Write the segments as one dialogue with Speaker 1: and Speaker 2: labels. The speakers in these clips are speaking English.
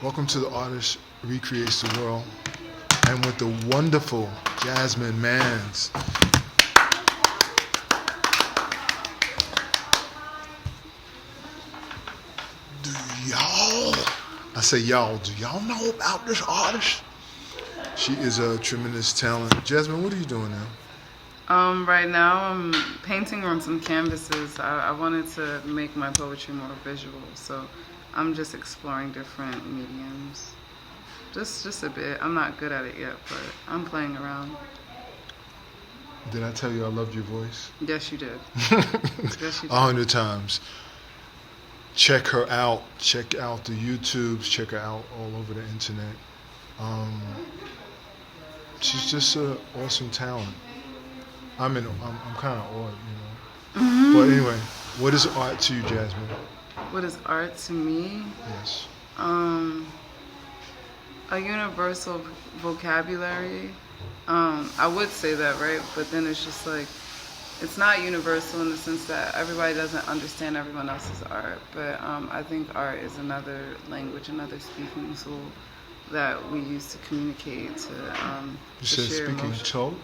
Speaker 1: Welcome to The Artist Recreates the World, and with the wonderful Jasmine Mans. Do y'all, I say y'all, do y'all know about this artist? She is a tremendous talent. Jasmine, what are you doing now?
Speaker 2: Right now I'm painting on some canvases. I wanted to make my poetry more visual, so I'm just exploring different mediums. Just a bit. I'm not good at it yet, but I'm playing around.
Speaker 1: Did I tell you I loved your voice?
Speaker 2: Yes, you did. Yes, you did.
Speaker 1: 100 times. Check her out. Check out the YouTubes. Check her out all over the internet. She's just an awesome talent. I'm kind of awed, you know.
Speaker 2: Mm-hmm.
Speaker 1: But anyway, what is art to you, Jasmine?
Speaker 2: What is art to me?
Speaker 1: Yes.
Speaker 2: A universal vocabulary. I would say that, right? But then it's just like, it's not universal in the sense that everybody doesn't understand everyone else's art. But I think art is another language, another speaking tool that we use to communicate, to
Speaker 1: You said
Speaker 2: share
Speaker 1: speaking
Speaker 2: emotion.
Speaker 1: tool?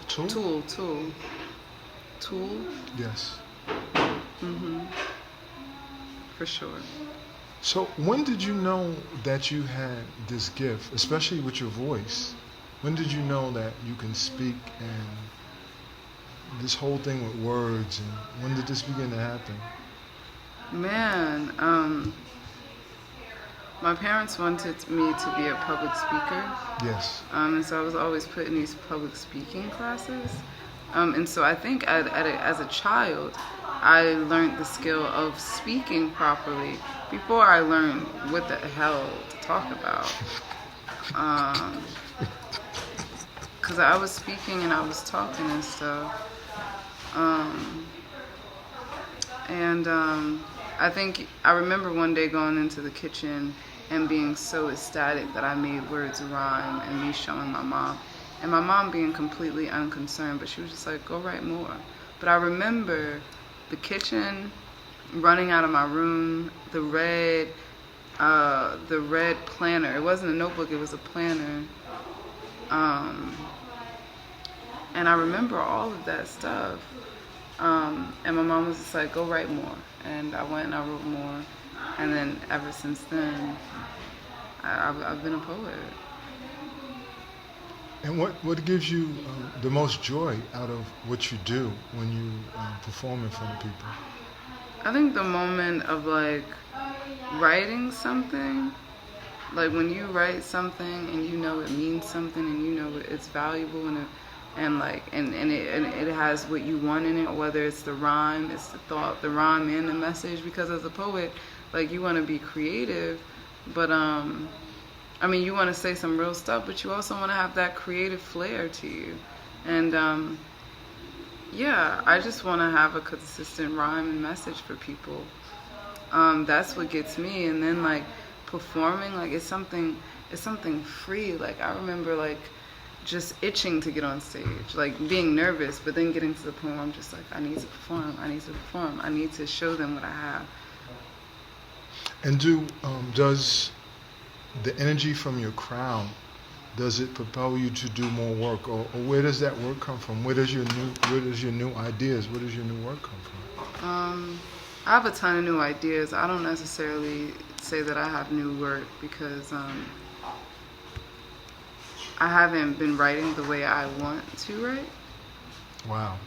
Speaker 2: Tool.
Speaker 1: Yes.
Speaker 2: For sure.
Speaker 1: So when did you know that you had this gift, especially with your voice? When did you know that you can speak and this whole thing with words, and when did this begin to happen?
Speaker 2: Man, my parents wanted me to be a public speaker.
Speaker 1: Yes.
Speaker 2: And so I was always put in these public speaking classes. And so I think as a child, I learned the skill of speaking properly before I learned what the hell to talk about. Because I was speaking and I was talking and stuff. I think I remember one day going into the kitchen and being so ecstatic that I made words rhyme, and me showing my mom. And my mom being completely unconcerned, but she was just like, go write more. But I remember the kitchen, running out of my room, the red planner. It wasn't a notebook, it was a planner. And I remember all of that stuff. And my mom was just like, go write more. And I went and I wrote more. And then ever since then, I've been a poet.
Speaker 1: And what gives you the most joy out of what you do when you perform in front of people?
Speaker 2: I think the moment of like writing something, like when you write something and you know it means something and you know it's valuable and it has what you want in it, whether it's the rhyme, it's the thought, the rhyme and the message. Because as a poet, like, you want to be creative, but I mean, you want to say some real stuff, but you also want to have that creative flair to you. And yeah, I just want to have a consistent rhyme and message for people. That's what gets me. And then like performing, like it's something free. Like I remember like just itching to get on stage, like being nervous, but then getting to the point where I'm just like, I need to perform. I need to show them what I have.
Speaker 1: And does the energy from your crowd, does it propel you to do more work, or where does that work come from? Where does your new ideas, where does your new work come from?
Speaker 2: I have a ton of new ideas. I don't necessarily say that I have new work because I haven't been writing the way I want to write.
Speaker 1: Wow.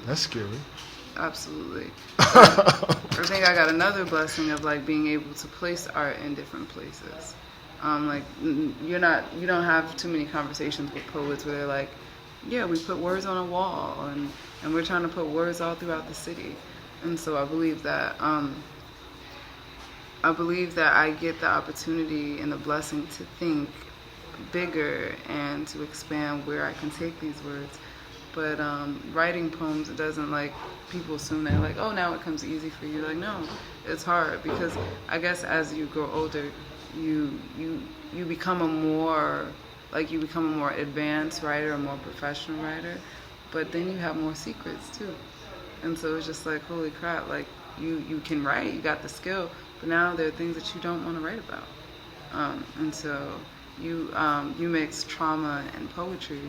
Speaker 1: That's scary.
Speaker 2: Absolutely. I think I got another blessing of like being able to place art in different places. Like you don't have too many conversations with poets where they're like, yeah, we put words on a wall and we're trying to put words all throughout the city. And so I believe that I get the opportunity and the blessing to think bigger and to expand where I can take these words. But writing poems, it doesn't, like, people assume that like, oh, now it comes easy for you. Like, no, it's hard, because I guess as you grow older, you become a more advanced writer, a more professional writer, but then you have more secrets too. And so it's just like, holy crap, like you can write, you got the skill, but now there are things that you don't want to write about. And so you mix trauma and poetry,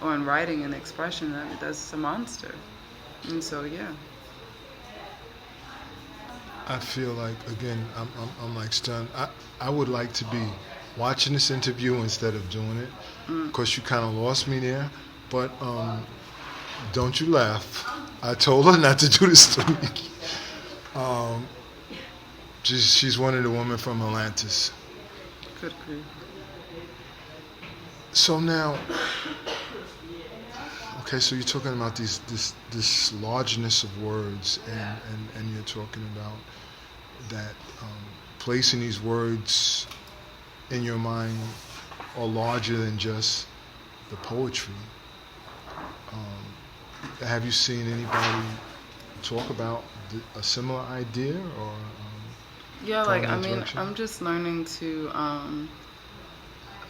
Speaker 2: or in writing and expression. That's a monster. And so yeah.
Speaker 1: I feel like again, I'm like stunned. I would like to be watching this interview instead of doing it. Of course, you kind of lost me there, but don't you laugh. I told her not to do this to me. Um, she's one of the women from Atlantis.
Speaker 2: Good grief.
Speaker 1: So now, okay, so you're talking about this largeness of words, and you're talking about that placing these words in your mind are larger than just the poetry. Have you seen anybody talk about a similar idea, or
Speaker 2: Yeah,
Speaker 1: going
Speaker 2: like
Speaker 1: in
Speaker 2: I
Speaker 1: that
Speaker 2: mean,
Speaker 1: direction?
Speaker 2: I'm just learning to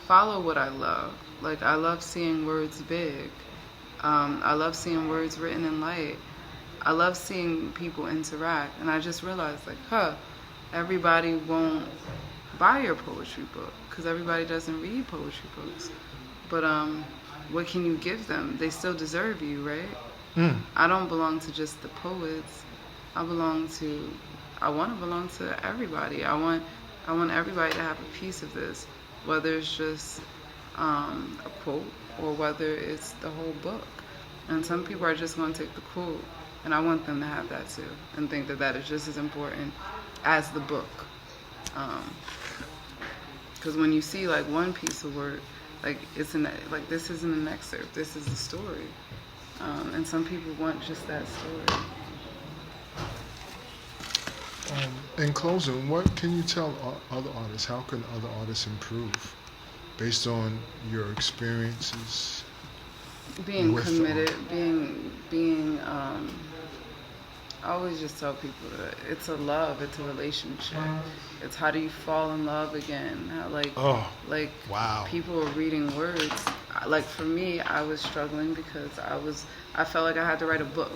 Speaker 2: follow what I love. Like I love seeing words big. I love seeing words written in light. I love seeing people interact, and I just realized, like, everybody won't buy your poetry book because everybody doesn't read poetry books. But what can you give them? They still deserve you, right?
Speaker 1: Mm.
Speaker 2: I don't belong to just the poets. I belong to. I want to belong to everybody. I want everybody to have a piece of this, whether it's just a quote or whether it's the whole book. And some people are just going to take the quote, and I want them to have that too, and think that that is just as important as the book. Because when you see like one piece of work, like like this isn't an excerpt, this is a story, and some people want just that story.
Speaker 1: In closing, what can you tell other artists? How can other artists improve based on your experiences
Speaker 2: Being
Speaker 1: with the
Speaker 2: committed,
Speaker 1: art?
Speaker 2: being I always just tell people that it's a love, it's a relationship. It's how do you fall in love again? How
Speaker 1: Oh,
Speaker 2: like
Speaker 1: wow.
Speaker 2: people are reading words. Like for me, I was struggling because I felt like I had to write a book.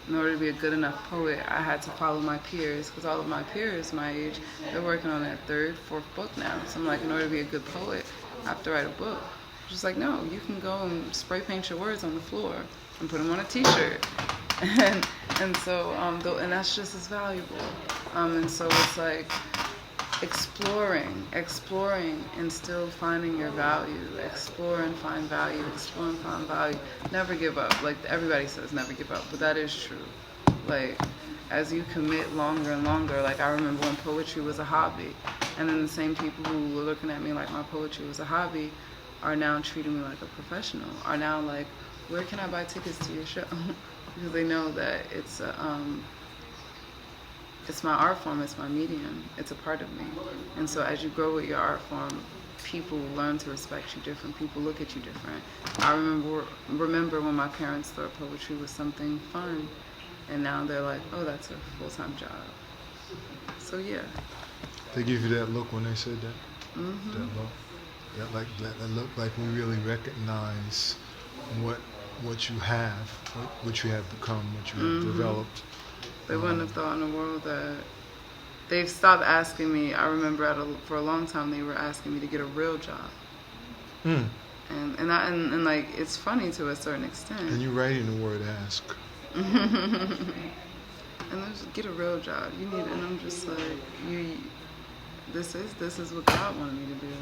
Speaker 2: In order to be a good enough poet, I had to follow my peers because all of my peers my age, they're working on their third, fourth book now. So I'm like, in order to be a good poet, I have to write a book. Just like, no, you can go and spray paint your words on the floor and put them on a T-shirt, and so and that's just as valuable. And so it's like exploring, and still finding your value. Explore and find value. Explore and find value. Never give up. Like everybody says, never give up, but that is true. Like as you commit longer and longer. Like I remember when poetry was a hobby, and then the same people who were looking at me like my poetry was a hobby are now treating me like a professional. Are now like, where can I buy tickets to your show? Because they know that it's my art form, it's my medium, it's a part of me. And so as you grow with your art form, people learn to respect you different, people look at you different. I remember when my parents thought poetry was something fun, and now they're like, oh, that's a full-time job. So yeah.
Speaker 1: They give you that look when they said that?
Speaker 2: Mm-hmm.
Speaker 1: That look? That look like we really recognize what you have, what you have become, what you have developed.
Speaker 2: They wouldn't have thought in the world that they've stopped asking me. I remember for a long time they were asking me to get a real job,
Speaker 1: Mm.
Speaker 2: and like it's funny to a certain extent.
Speaker 1: And you're writing the word ask.
Speaker 2: And they just get a real job. You need, and I'm just like, this is what God wanted me to do.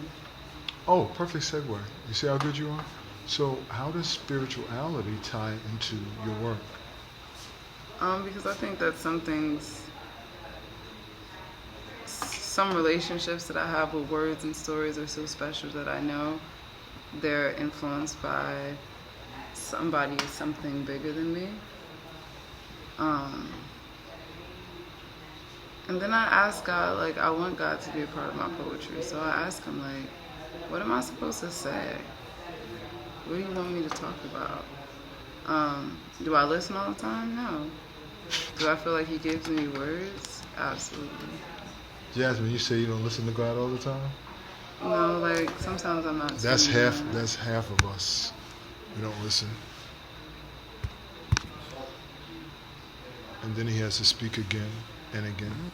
Speaker 1: Oh, perfect segue. You see how good you are? So how does spirituality tie into your work?
Speaker 2: Because I think that some relationships that I have with words and stories are so special that I know they're influenced by somebody, something bigger than me. And then I ask God, like, I want God to be a part of my poetry. So I ask him, like, what am I supposed to say? What do you want me to talk about? Do I listen all the time? No. Do I feel like he gives me words? Absolutely.
Speaker 1: Jasmine, you say you don't listen to God all the time?
Speaker 2: No, like, sometimes I'm not
Speaker 1: That's
Speaker 2: tuning
Speaker 1: half
Speaker 2: in.
Speaker 1: that's half of us. We don't listen. And then he has to speak again and again.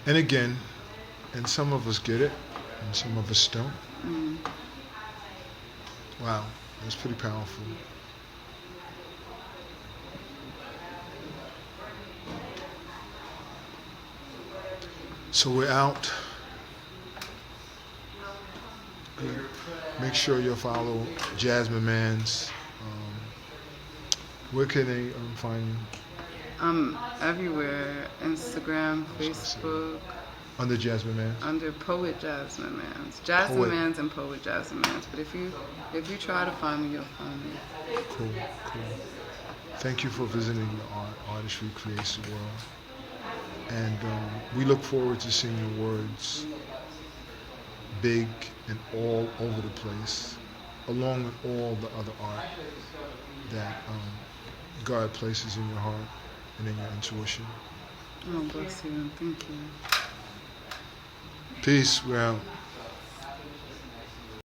Speaker 1: And again. And some of us get it and some of us don't.
Speaker 2: Mm.
Speaker 1: Wow, that's pretty powerful. So we're out. Make sure you follow Jasmine Mans. Where can they find you?
Speaker 2: I'm everywhere. Instagram,
Speaker 1: That's what I
Speaker 2: Facebook,
Speaker 1: said. Under Jasmine Mans?
Speaker 2: under Poet Jasmine Mans. Jasmine
Speaker 1: Poet.
Speaker 2: Mans and Poet Jasmine Mans. But if you try to find me, you'll find me.
Speaker 1: Cool, cool. Thank you for visiting the Artistry Creates the World. And we look forward to seeing your words big and all over the place, along with all the other art that God places in your heart and in your intuition.
Speaker 2: Oh, bless you. Thank you.
Speaker 1: Peace. We're out.